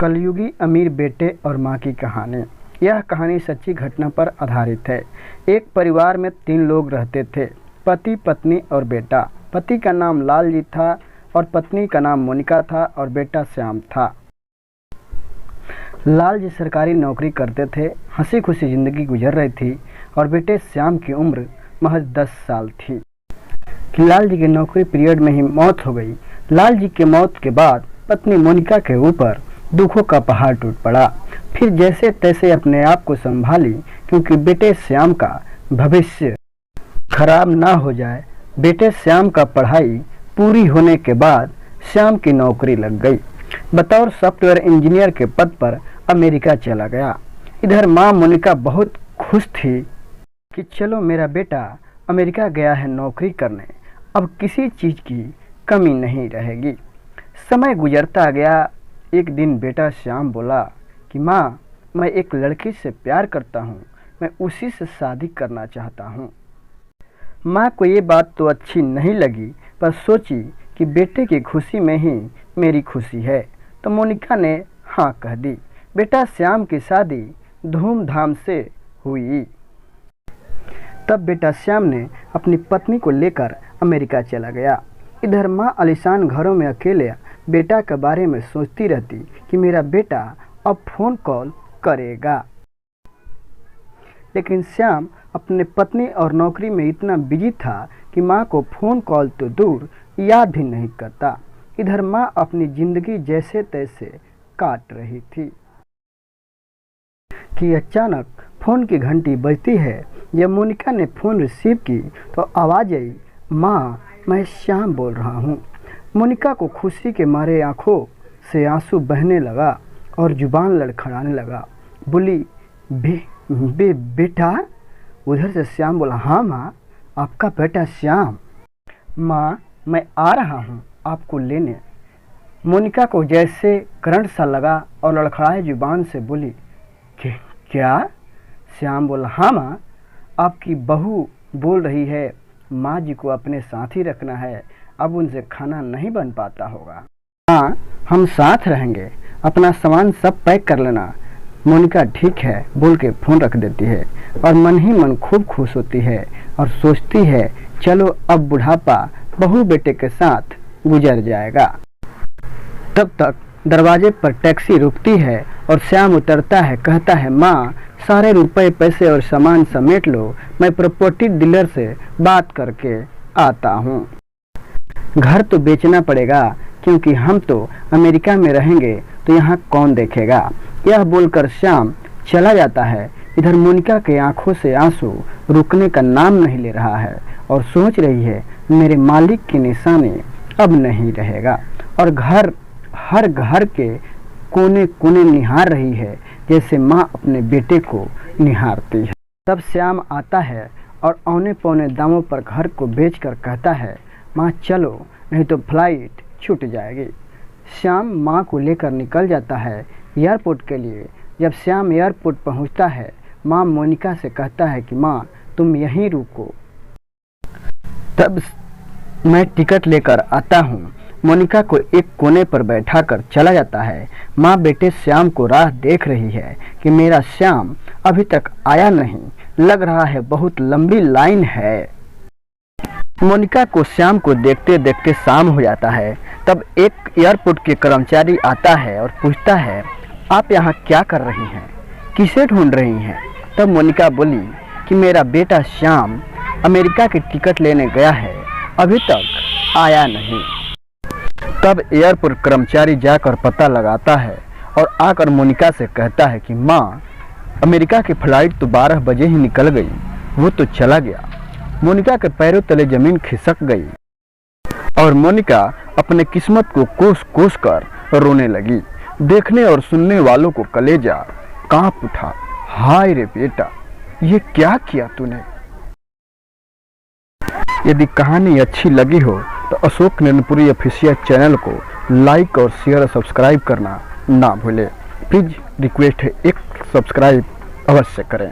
कलयुगी अमीर बेटे और माँ की कहानी। यह कहानी सच्ची घटना पर आधारित है। एक परिवार में 3 लोग रहते थे, पति, पत्नी और बेटा। पति का नाम लाल जी था और पत्नी का नाम मोनिका था और बेटा श्याम था। लाल जी सरकारी नौकरी करते थे, हंसी खुशी जिंदगी गुजर रही थी और बेटे श्याम की उम्र महज 10 साल थी कि लाल जी की नौकरी पीरियड में ही मौत हो गई। लाल जी के मौत के बाद पत्नी मोनिका के ऊपर दुखों का पहाड़ टूट पड़ा। फिर जैसे तैसे अपने आप को संभाली, क्योंकि बेटे श्याम का भविष्य खराब ना हो जाए। बेटे श्याम का पढ़ाई पूरी होने के बाद श्याम की नौकरी लग गई। बतौर सॉफ्टवेयर इंजीनियर के पद पर अमेरिका चला गया। इधर माँ मोनिका बहुत खुश थी कि चलो मेरा बेटा अमेरिका गया है नौकरी करने, अब किसी चीज़ की कमी नहीं रहेगी। समय गुजरता गया। एक दिन बेटा श्याम बोला कि माँ, मैं एक लड़की से प्यार करता हूँ, मैं उसी से शादी करना चाहता हूँ। माँ को ये बात तो अच्छी नहीं लगी, पर सोची कि बेटे की खुशी में ही मेरी खुशी है, तो मोनिका ने हाँ कह दी। बेटा श्याम की शादी धूमधाम से हुई। तब बेटा श्याम ने अपनी पत्नी को लेकर अमेरिका चला गया। इधर माँ आलीशान घरों में अकेले बेटा के बारे में सोचती रहती कि मेरा बेटा अब फ़ोन कॉल करेगा। लेकिन श्याम अपने पत्नी और नौकरी में इतना बिजी था कि माँ को फ़ोन कॉल तो दूर याद भी नहीं करता। इधर माँ अपनी ज़िंदगी जैसे तैसे काट रही थी कि अचानक फ़ोन की घंटी बजती है। जब मोनिका ने फ़ोन रिसीव की तो आवाज़ आई, माँ, मैं श्याम बोल रहा हूँ। मोनिका को खुशी के मारे आंखों से आंसू बहने लगा और जुबान लड़खड़ाने लगा। बोली, बेटा? उधर से श्याम बोला, हाँ माँ, आपका बेटा श्याम। माँ, मैं आ रहा हूँ आपको लेने। मोनिका को जैसे करंट सा लगा और लड़खड़ाए जुबान से बोली, क्या? श्याम बोला, हाँ माँ, आपकी बहू बोल रही है माँ जी को अपने साथ ही रखना है, अब उनसे खाना नहीं बन पाता होगा। हाँ, हम साथ रहेंगे, अपना सामान सब पैक कर लेना। मोनिका ठीक है बोल के फ़ोन रख देती है और मन ही मन खूब खुश होती है और सोचती है चलो अब बुढ़ापा बहू बेटे के साथ गुजर जाएगा। तब तक दरवाजे पर टैक्सी रुकती है और श्याम उतरता है, कहता है, माँ, सारे रुपए पैसे और सामान समेट लो, मैं प्रॉपर्टी डीलर से बात करके आता हूँ। घर तो बेचना पड़ेगा क्योंकि हम तो अमेरिका में रहेंगे तो यहाँ कौन देखेगा। यह बोलकर श्याम चला जाता है। इधर मोनिका के आंखों से आंसू रुकने का नाम नहीं ले रहा है और सोच रही है मेरे मालिक की निशानी अब नहीं रहेगा। और हर घर के कोने कोने निहार रही है जैसे माँ अपने बेटे को निहारती है। तब श्याम आता है और औने पौने दामों पर घर को बेचकर कहता है, माँ चलो नहीं तो फ्लाइट छूट जाएगी। श्याम माँ को लेकर निकल जाता है एयरपोर्ट के लिए। जब श्याम एयरपोर्ट पहुँचता है, माँ मोनिका से कहता है कि माँ, तुम यहीं रुको, तब मैं टिकट लेकर आता हूँ। मोनिका को एक कोने पर बैठाकर चला जाता है। माँ बेटे श्याम को राह देख रही है कि मेरा श्याम अभी तक आया नहीं, लग रहा है बहुत लंबी लाइन है। मोनिका को श्याम को देखते देखते शाम हो जाता है। तब एक एयरपोर्ट के कर्मचारी आता है और पूछता है, आप यहाँ क्या कर रही हैं, किसे ढूंढ रही हैं? तब मोनिका बोली कि मेरा बेटा श्याम अमेरिका की टिकट लेने गया है, अभी तक आया नहीं। तब एयरपोर्ट कर्मचारी जाकर पता लगाता है और आकर मोनिका से कहता है कि माँ, अमेरिका की फ्लाइट तो 12 बजे ही निकल गई, वो तो चला गया। मोनिका के पैरों तले जमीन खिसक गई और मोनिका अपने किस्मत को कोस कोस कर रोने लगी। देखने और सुनने वालों को कलेजा कांप उठा। हाय रे बेटा, ये क्या किया तूने। यदि कहानी अच्छी लगी हो तो अशोक नैनपुरी ऑफिशियल चैनल को लाइक और शेयर और सब्सक्राइब करना ना भूलें। प्लीज़ रिक्वेस्ट है, एक सब्सक्राइब अवश्य करें।